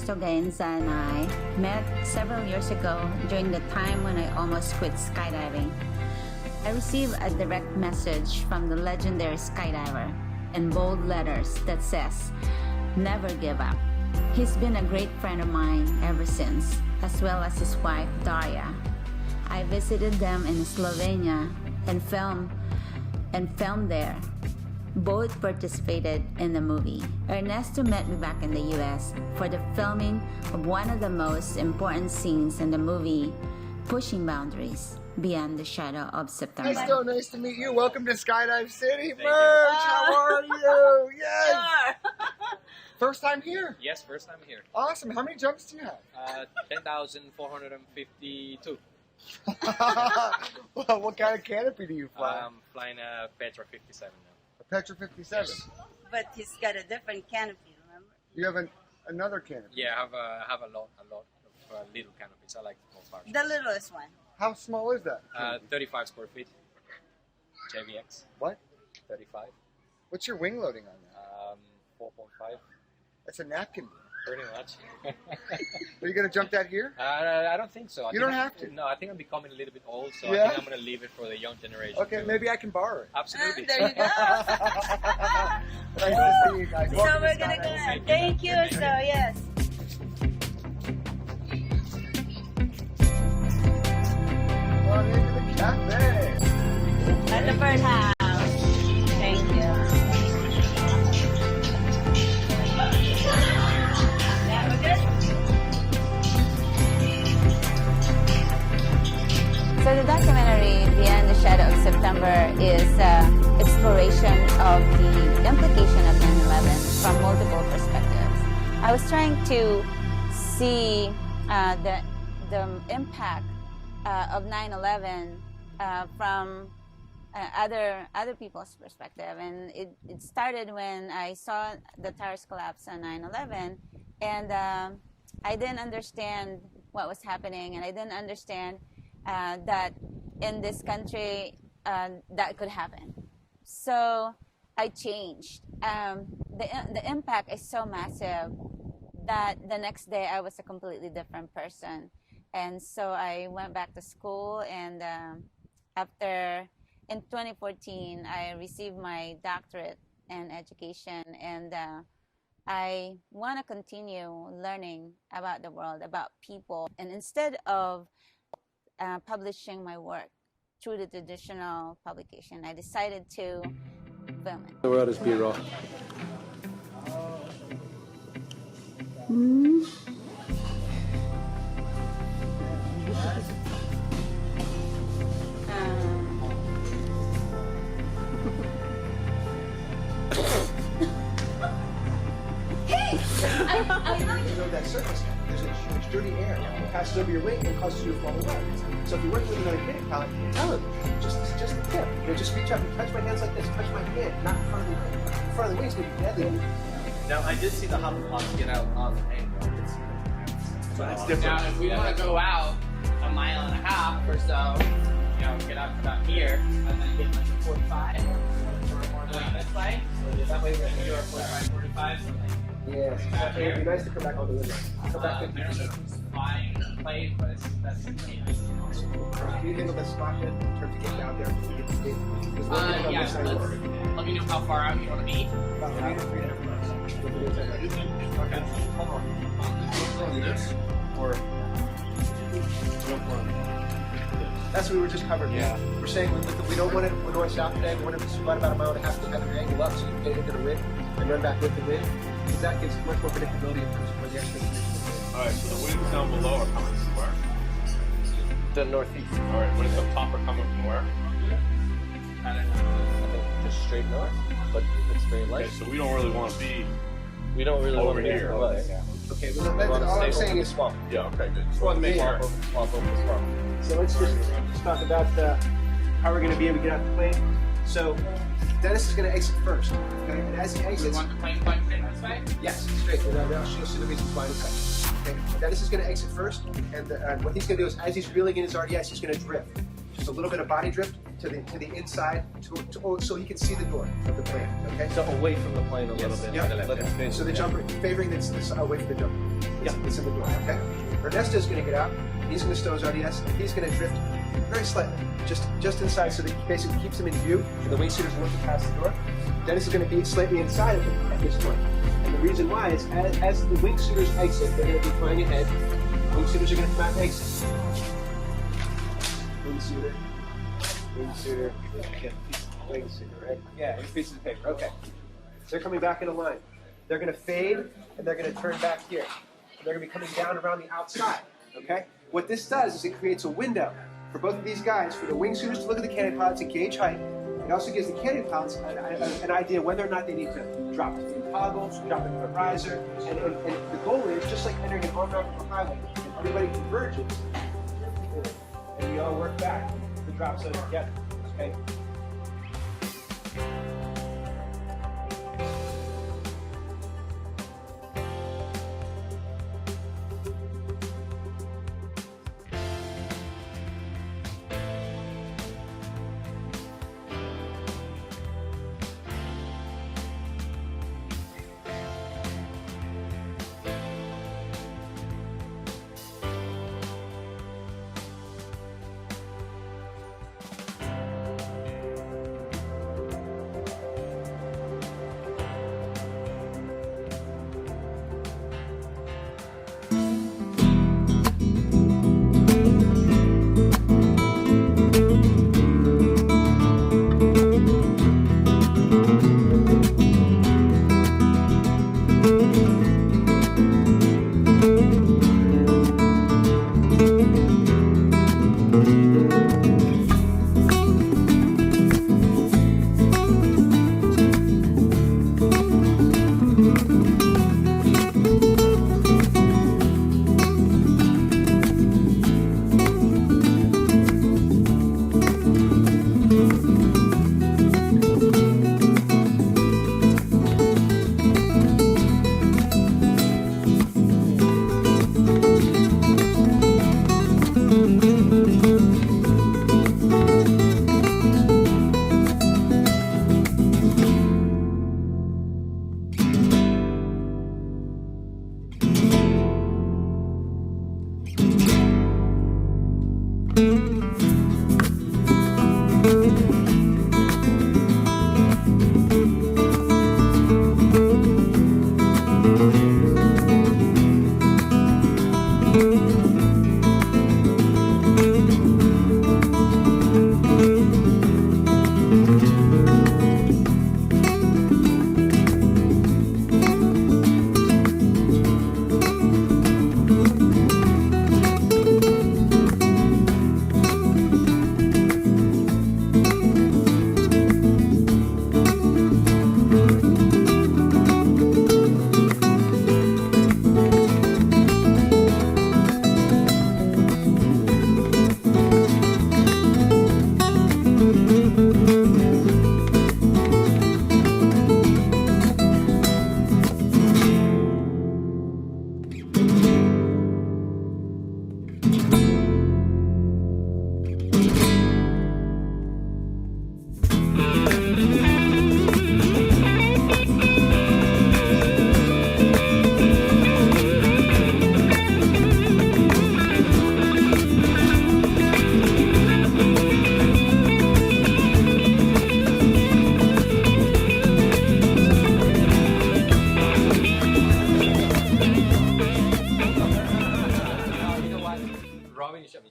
Ernesto Gainza and I met several years ago during the time when I almost quit skydiving. I received a direct message from the legendary skydiver in bold letters that says, "Never give up." He's been a great friend of mine ever since, as well as his wife, Daria. I visited them in Slovenia and filmed there. Both participated in the movie. Ernesto met me back in the US for the filming of one of the most important scenes in the movie, Pushing Boundaries Beyond the Shadow of September. Hi, so nice to meet you. Welcome to Skydive City. Merj, how are you? Yes. First time here? Yes, first time here. Awesome. How many jumps do you have? 10,452. Well, what kind of canopy do you fly? I'm flying a Petra 57 now. A Petra 57. Yes. But he's got a different canopy, remember? You have another canopy. Yeah, I have a lot of little canopies. I like small parts. The littlest one. How small is that? 35 square feet. JVX. What? 35. What's your wing loading on that? 4.5. That's a napkin. Pretty much. Are you going to jump that here? I don't think so. You don't have to. No, I think I'm becoming a little bit old, so Yeah? I think I'm going to leave it for the young generation. Okay, too. maybe I can borrow it. Absolutely. There you go. Nice to see you guys. So Welcome we're to gonna Skydive. go. Thank you. So yes. Come on into the cafe. At the birdhouse. Thank you. Yeah, we're good. So the documentary Beyond the Shadow of September is exploration of the implication of 9/11 from multiple perspectives. I was trying to see the impact of 9/11 from other people's perspective, and it started when I saw the towers collapse on 9/11, and I didn't understand what was happening, and I didn't understand that in this country that could happen. So I changed. The impact is so massive that the next day I was a completely different person. And so I went back to school, and in 2014, I received my doctorate in education, and I want to continue learning about the world, about people. And instead of publishing my work through the traditional publication, I decided to film it. The world is B-roll. You know that surface, there's a huge dirty air that passes over your wing and causes you to fall away. So if you're working with another kidding pilot, tell him, just the tip. You know, just reach up and touch my hands like this, touch my hand, not in front of the wing. In front of the wing's going to be deadly. Now, I did see the Hufflepuffs get out on the angle. I did see that. So that's different. Now, if we want to go out a mile and a half or so, you know, get out to about here, and then get like a 45 or going this way. So that way we can do our 45, 45. So like, Yes, exactly. It'd be nice to come back on the window. Come back I don't know who's flying the plane, but that's pretty nice. Can you handle that spot then in terms of getting out there? Because we're getting on Yeah, this side of the water. let me know how far out you want to be. About 3 to 3.5 miles. Okay. Hold on. This or That's what we were just covering. Yeah. We're saying we don't want it, we're going south today, we want it to run about a mile and a half to have an angle up so you can get into the wind and run back with the wind. Because that gives much more predictability in terms of where the expectation is. Alright, so the winds down below are coming from where? the northeast. Alright, winds up top are coming from where? I think just straight north, but it's very light. Okay, so we don't really want to be... We don't really over want to be here. below. Okay, well, all I'm saying is swamp. Yeah, okay, good. Just wanted to make sure. So let's just talk about how we're going to be able to get out the plane. So Dennis is going to exit first. Okay, and as he Do you exits, want the plane flying straight this way? yes, straight. And I'll show you the reasons why in a second. Okay, Dennis is going to exit first, and what he's going to do is, as he's reeling in his RDS, he's going to drift. Just a little bit of body drift to the inside, so he can see the door of the plane. Okay. So away from the plane a little bit. Yep. Let it face. So the jumper, favoring this away from the jumper. It's in the door. Okay. Ernesto's going to get out. He's going to stow his RDS. He's going to drift very slightly, just inside, so that he basically keeps him in view, and the wingsuiter's looking past the door. Dennis is going to be slightly inside of him at this point. And the reason why is as the wingsuiters exit, they're going to be flying ahead. Wingsuiters are going to come out and exit. Wingsuiter, wingsuiter, right? Yeah, here's pieces of paper. Okay. So they're coming back in a line. They're going to fade, and they're going to turn back here. And they're going to be coming down around the outside. Okay? What this does is it creates a window for both of these guys, for the wingsuiters to look at the cannon pilots and gauge height. It also gives the cannon pilots an idea whether or not they need to drop it through toggles, drop it through a riser, and the goal is just like entering an on-ramp highway. And everybody converges, and we all work back the drop zone together. Okay.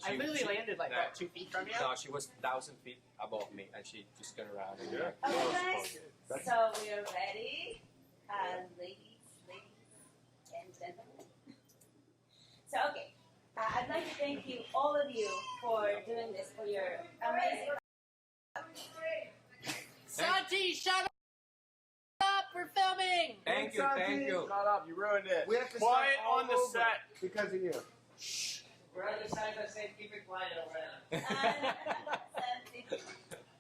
I literally landed like what, 2 feet from you? No, she was 1,000 feet above me, and she just turned around. And Okay, guys. So we are ready, ladies and gentlemen. So okay, I'd like to thank you, all of you, for doing this, for your amazing. Santi, shut up! We're filming! Thank you, thank you. Shut up, you ruined it. We have to Quiet start all on the over set. because of you. We're on the side by side, keep it quiet over there.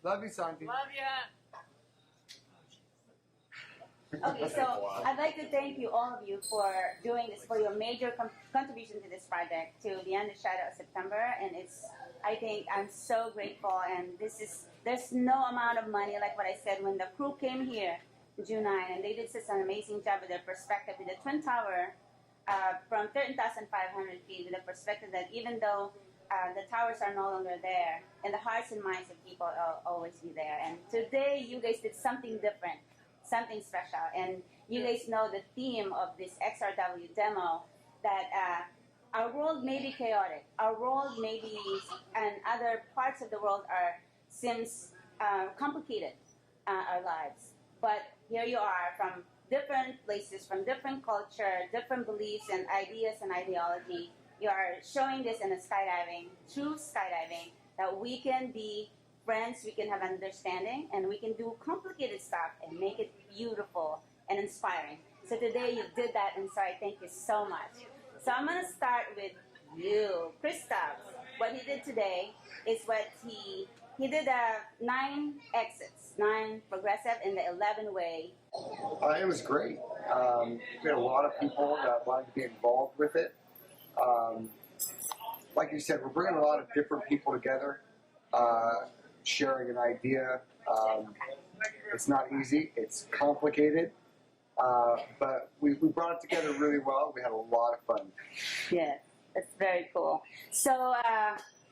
Love you, Santi. Love ya! Okay, so I'd like to thank you, all of you, for doing this, for your major contribution to this project, to Beyond the Shadow of September. And I think I'm so grateful. And there's no amount of money, like what I said, when the crew came here June 9, and they did such an amazing job with their perspective with the Twin Tower from 13,500 feet, with the perspective that even though the towers are no longer there, and the hearts and minds of people will always be there. And today, you guys did something different, something special. And you guys know the theme of this XRW demo, that our world may be chaotic. Our world may be, and other parts of the world seems complicated, our lives. But here you are, from different places, from different culture, different beliefs and ideas and ideology. You are showing this in a skydiving, true skydiving, that we can be friends, we can have understanding, and we can do complicated stuff and make it beautiful and inspiring. So today you did that, and so I thank you so much. So I'm going to start with you, Christoph. What he did today is what he did 9 exits, 9 progressive in the 11 way. It was great. We had a lot of people that wanted to be involved with it. Like you said, we're bringing a lot of different people together, sharing an idea. It's not easy. It's complicated. But we brought it together really well. We had a lot of fun. Yes, that's very cool. So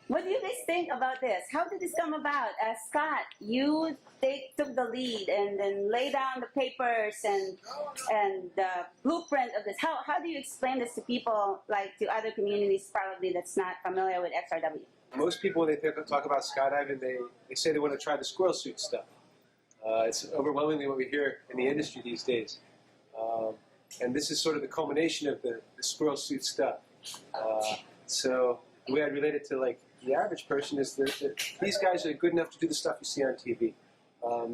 what do you guys think about this? How did this come about? Scott, you took the lead and then lay down the papers and the blueprint of this. How do you explain this to people, like to other communities probably that's not familiar with XRW? Most people, when they talk about skydiving, they say they want to try the squirrel suit stuff. It's overwhelmingly what we hear in the industry these days. And this is sort of the culmination of the squirrel suit stuff. So the way I relate it to like the average person is that these guys are good enough to do the stuff you see on TV.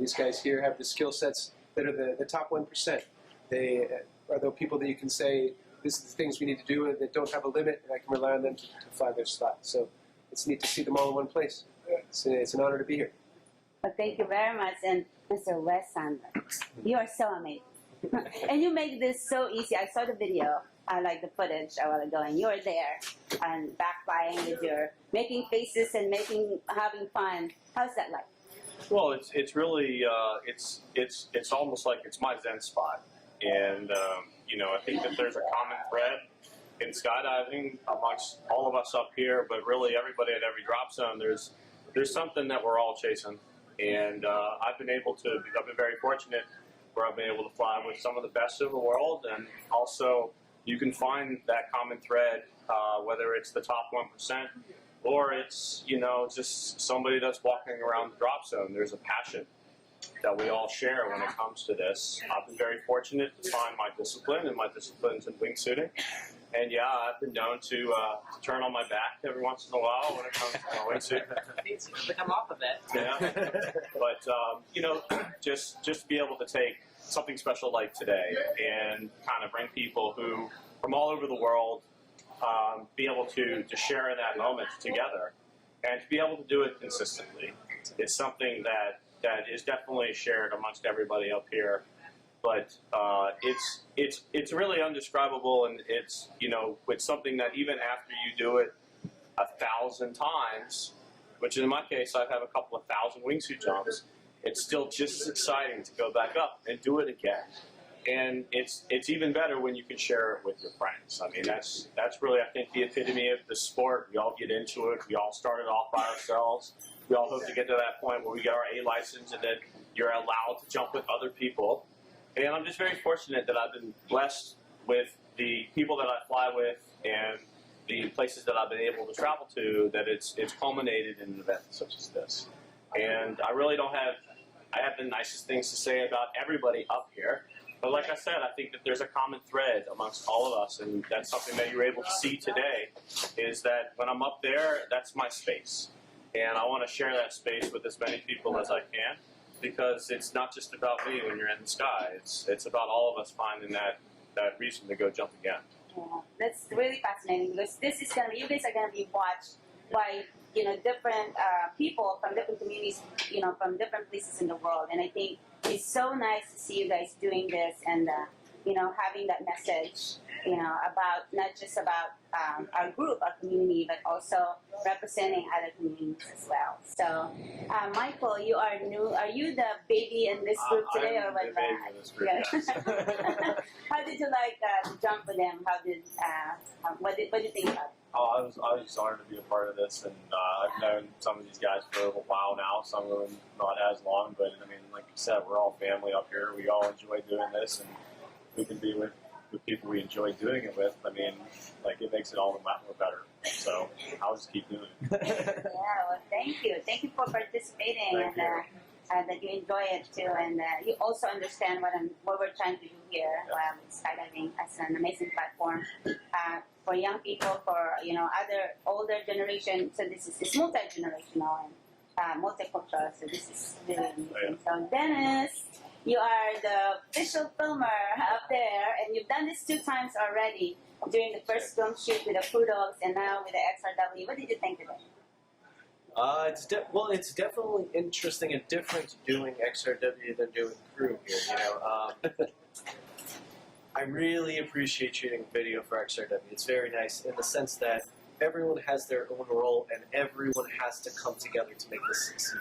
These guys here have the skill sets that are the top 1%. They are the people that you can say, this is the things we need to do, and that don't have a limit, and I can rely on them to fly their slot. So it's neat to see them all in one place. It's an honor to be here. Well, thank you very much. And Mr. Wes Sandler, you are so amazing. And you make this so easy. I saw the video, like the footage a while ago, and you were there and backflying with your making faces and having fun. How's that like? Well, it's really it's almost like it's my Zen spot, and I think that there's a common thread in skydiving amongst all of us up here, but really everybody at every drop zone. There's something that we're all chasing, and I've been very fortunate where I've been able to fly with some of the best in the world, and also you can find that common thread, whether it's the top 1% or it's just somebody that's walking around the drop zone. There's a passion that we all share when it comes to this. I've been very fortunate to find my discipline, and my discipline's in wingsuiting. And yeah, I've been known to turn on my back every once in a while when it comes to my wingsuit. Needs to come off of it. Yeah, but just to be able to take something special like today and kind of bring people who from all over the world be able to share in that moment together, and to be able to do it consistently is something that is definitely shared amongst everybody up here. But it's really undescribable, and it's something that even after you do it 1,000 times, which in my case I have a couple of 1,000 wingsuit jumps, it's still just as exciting to go back up and do it again. And it's even better when you can share it with your friends. I mean, that's really, I think, the epitome of the sport. We all get into it. We all started off by ourselves. We all hope to get to that point where we get our A license, and then you're allowed to jump with other people. And I'm just very fortunate that I've been blessed with the people that I fly with and the places that I've been able to travel to, that it's culminated in an event such as this. And I have the nicest things to say about everybody up here. But like I said, I think that there's a common thread amongst all of us, and that's something that you're able to see today, is that when I'm up there, that's my space. And I want to share that space with as many people as I can, because it's not just about me when you're in the sky. It's about all of us finding that reason to go jump again. Yeah, that's really fascinating, because this is going to be, you guys are going to be watched by different people from different communities, from different places in the world. And I think it's so nice to see you guys doing this and having that message, about not just about our group, our community, but also representing other communities as well. So, Michael, you are new. Are you the baby in this group today, or what? I'm the baby in this group, yes. How did you like jump with them? How did what did you think about it? Oh, I was just honored to be a part of this, and I've known some of these guys for a while now. Some of them not as long, but I mean, like you said, we're all family up here. We all enjoy doing this, and we can be with the people we enjoy doing it with. I mean, like, it makes it all the more better. So I'll just keep doing it. Yeah, well, thank you. Thank you for participating, Thank you. and that you enjoy it too, and you also understand what we're trying to do here with skydiving as an amazing platform for young people, for other older generation. So this is multi-generational and multicultural. So this is really amazing. So Dennis, you are the official filmer up there, and you've done this 2 times already during the first film shoot with the Crew Dogs and now with the XRW. What did you think of it? It's definitely interesting and different doing XRW than doing Crew here. I really appreciate shooting video for XRW. It's very nice in the sense that everyone has their own role and everyone has to come together to make this succeed.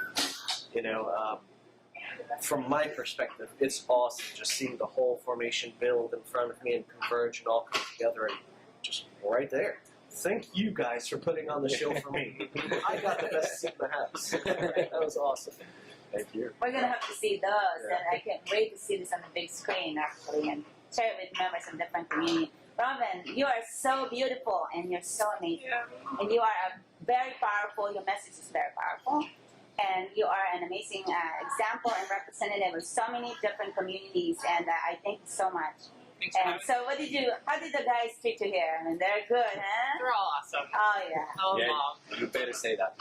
From my perspective, it's awesome just seeing the whole formation build in front of me and converge and all come together and just right there. Thank you guys for putting on the show for me. I got the best seat in the house. That was awesome. Thank you. We're gonna have to see those, and I can't wait to see this on the big screen actually, and share it with members of different communities. Robin, you are so beautiful and you're so amazing, and you are very powerful. Your message is very powerful, and you are an amazing example and representative of so many different communities. And I thank you so much. Thanks for And having so, how did the guys treat you here? I mean, they're good, huh? They're all awesome. Oh yeah. Oh, Yeah. Mom. You better say that.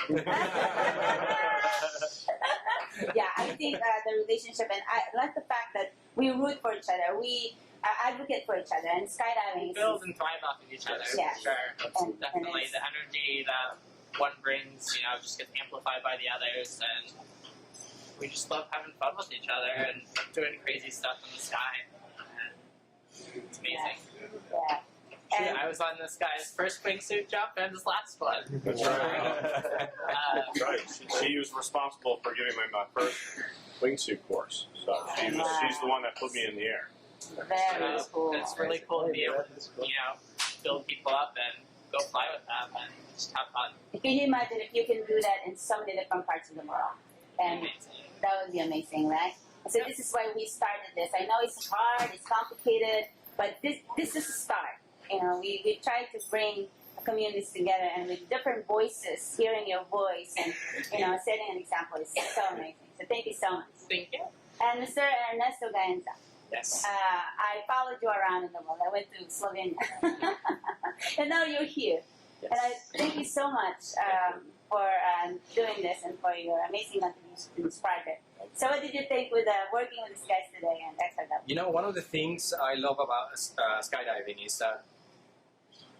Yeah, I think the relationship, and I like the fact that we root for each other. We advocate for each other, and skydiving We is build and thrive off of each other, Yeah. for sure. And Definitely. it's- The energy that one brings, just gets amplified by the others, and we just love having fun with each other and doing crazy stuff in the sky. And it's amazing. yeah. Shoot, And I was on this guy's first wingsuit jump and his last one. That's right. That's right. She was responsible for giving me my first wingsuit course. So she's the one that put me in the air. very cool. It's really cool to be able to, build people up and go fly with them and just have fun. Can you imagine if you can do that in so many different parts of the world? And Amazing. that would be amazing, right? So this is why we started this. I know it's hard, it's complicated, but this is a start. We try to bring communities together, and with different voices, hearing your voice and setting an example is so amazing. So thank you so much. Thank you. And Mr. Ernesto Gaenza, Yes. I followed you around in the world. I went to Slovenia, and now you're here. Yes. And I thank you so much for doing this and for your amazing contribution to this project. So what did you think with working with these guys today and XRW? One of the things I love about skydiving is that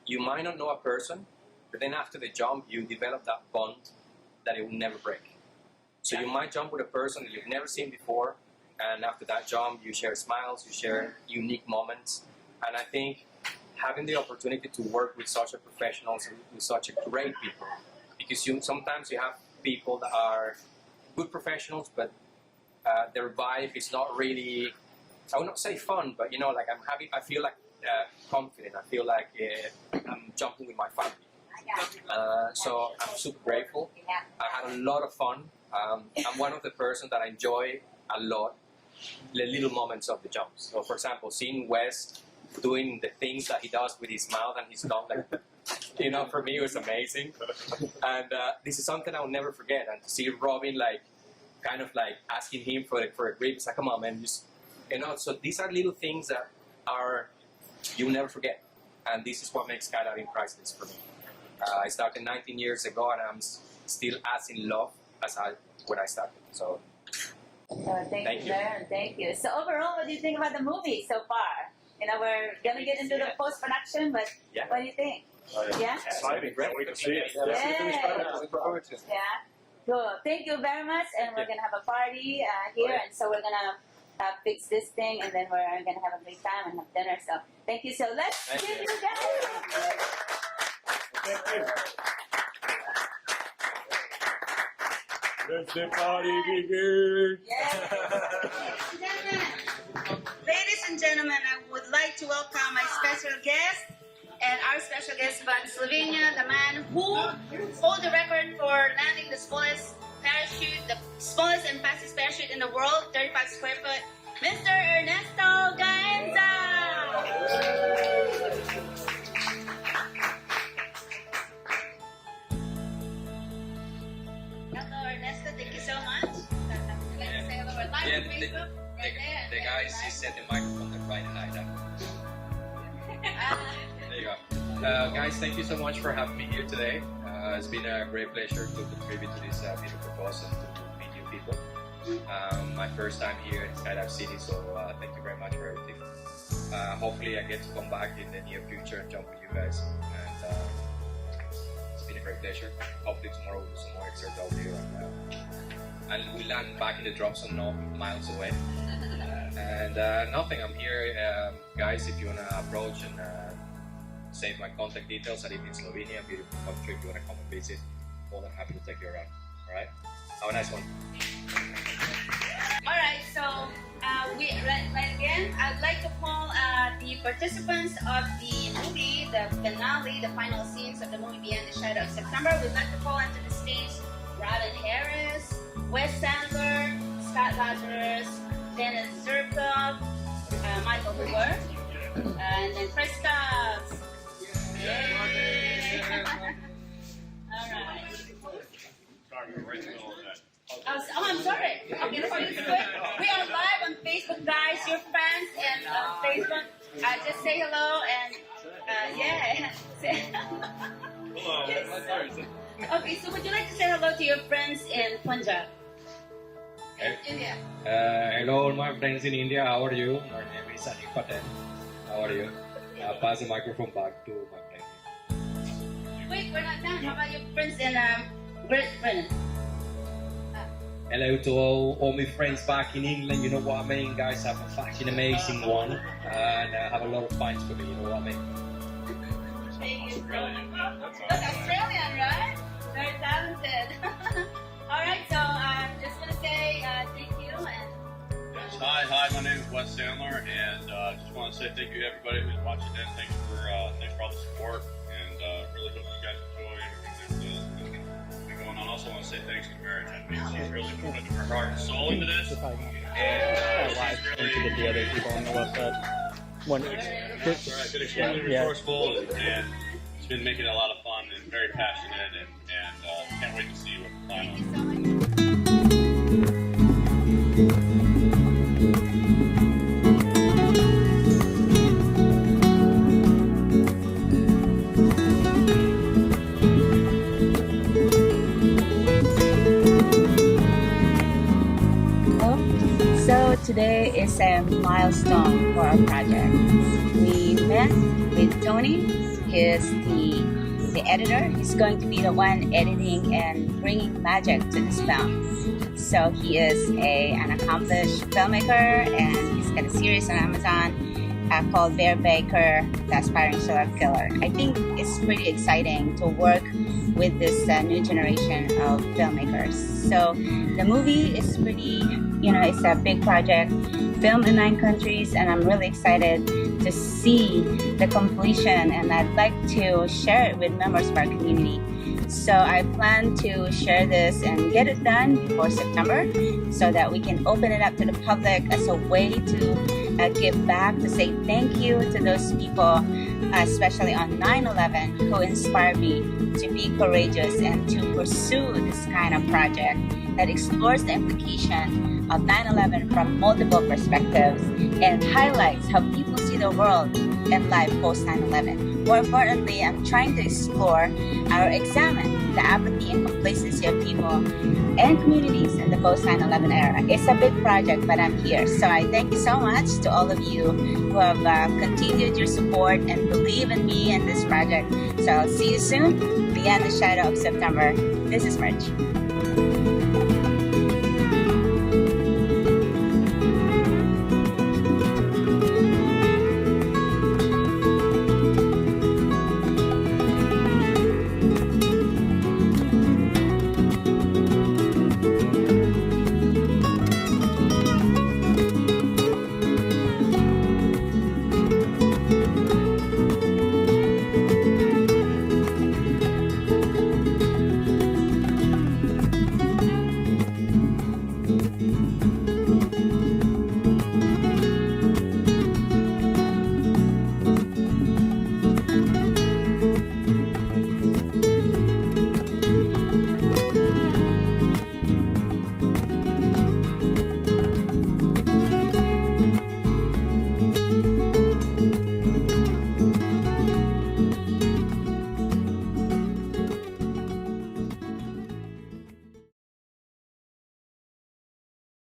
you might not know a person, but then after the jump, you develop that bond that it will never break. So you might jump with a person that you've never seen before, and after that jump, you share smiles, you share unique moments. And I think having the opportunity to work with such a professionals and with such a great people, because sometimes you have people that are good professionals, but their vibe is not really, I would not say fun, but I feel like confident. I feel like I'm jumping with my family. So I'm super grateful. I had a lot of fun. I'm one of the persons that I enjoy a lot the little moments of the jumps. So for example, seeing Wes doing the things that he does with his mouth and his tongue, for me it was amazing. And this is something I'll never forget. And to see Robin kind of asking him for a grip, it's like, come on man, just, so these are little things that you'll never forget. And this is what makes skydiving priceless for me. I started 19 years ago and I'm still as in love as when I started. So Thank you. Thank you. So overall, what do you think about the movie so far? We're gonna get into the post-production, but what do you think? Yeah? Exciting. Can't wait to see it. Yeah. Looking forward to it. Yeah. Cool. Thank you very much. And we're going to have a party here. And so we're going to fix this thing. And then we're going to have a great time and have dinner. So thank you. So let's give you guys. Let the party begin. Ladies and gentlemen, I would like to welcome my special guest and our special guest from Slovenia, the man who holds the record for landing the smallest parachute, the smallest and fastest parachute in the world, 35 square foot, Mr. Ernesto Gaenza. Hello, Ernesto. Thank you so much. Would you like to say hello? We're live on Facebook. The guys, he set the microphone right high down. There you go. Guys, thank you so much for having me here today. It's been a great pleasure to contribute to this beautiful cause and to meet you people. My first time here in Skydive City, so thank you very much for everything. Hopefully I get to come back in the near future and jump with you guys. And it's been a great pleasure. Hopefully tomorrow we'll do some more XRW and we land back in the drop zone miles away. And nothing, I'm here. Guys, if you want to approach and save my contact details, I live in Slovenia, beautiful country. If you want to come and visit, more than happy to take you around. Alright? Have a nice one. Alright, so right again, I'd like to call the participants of the movie, the finale, the final scenes of the movie Beyond the Shadow of September. We'd like to call onto the stage Robin Harris, Wes Sandler, Scott Lazarus, Dennis Zerkov, Michael Hoover, and then Chris Stubbs. Yay! Alright. Oh, I'm sorry. Okay, this is good. We are live on Facebook, guys. Your friends and Facebook. Just say hello and yeah. Hello. Okay, so would you like to say hello to your friends in Punjab? India. Hello all my friends in India, how are you? My name is Ani Patel. How are you? I'll pass the microphone back to my friend. Wait, we're not done. How about your friends in Great Britain? Hello to all my friends back in England, you know what I mean? Guys, have a fucking amazing one and have a lot of fun for me, you know what I mean? That's Australian, right? Very talented. Alright, so just want to say thank you and... Hi, my name is Wes Sandler, and just want to say thank you to everybody who's watching this. Thanks for all the support, and really hope you guys enjoy everything that's been going on. Also want to say thanks to Merj. I mean, she's really put her heart and soul into this, and she's really to get the other people on the website. been extremely resourceful, and she's been making it a lot of fun and very passionate, and can't wait to see what the plan is. So today is a milestone for our project. We met with Tony. He's the editor. He's going to be the one editing and bringing magic to this film. So he is an accomplished filmmaker, and he's got a series on Amazon called Bear Baker, The Aspiring Serial Killer. I think it's pretty exciting to work with this new generation of filmmakers. So the movie is pretty, it's a big project, filmed in 9 countries, and I'm really excited to see the completion, and I'd like to share it with members of our community. So I plan to share this and get it done before September so that we can open it up to the public as a way to give back, to say thank you to those people, especially on 9/11, who inspired me to be courageous and to pursue this kind of project that explores the implication of 9/11 from multiple perspectives and highlights how people see the world and life post 9/11. More importantly, I'm trying to explore or examine the apathy and complacency of people and communities in the post 9/11 era. It's a big project, but I'm here. So I thank you so much to all of you who have continued your support and believe in me and this project. So I'll see you soon, Beyond the Shadow of September. This is Merj.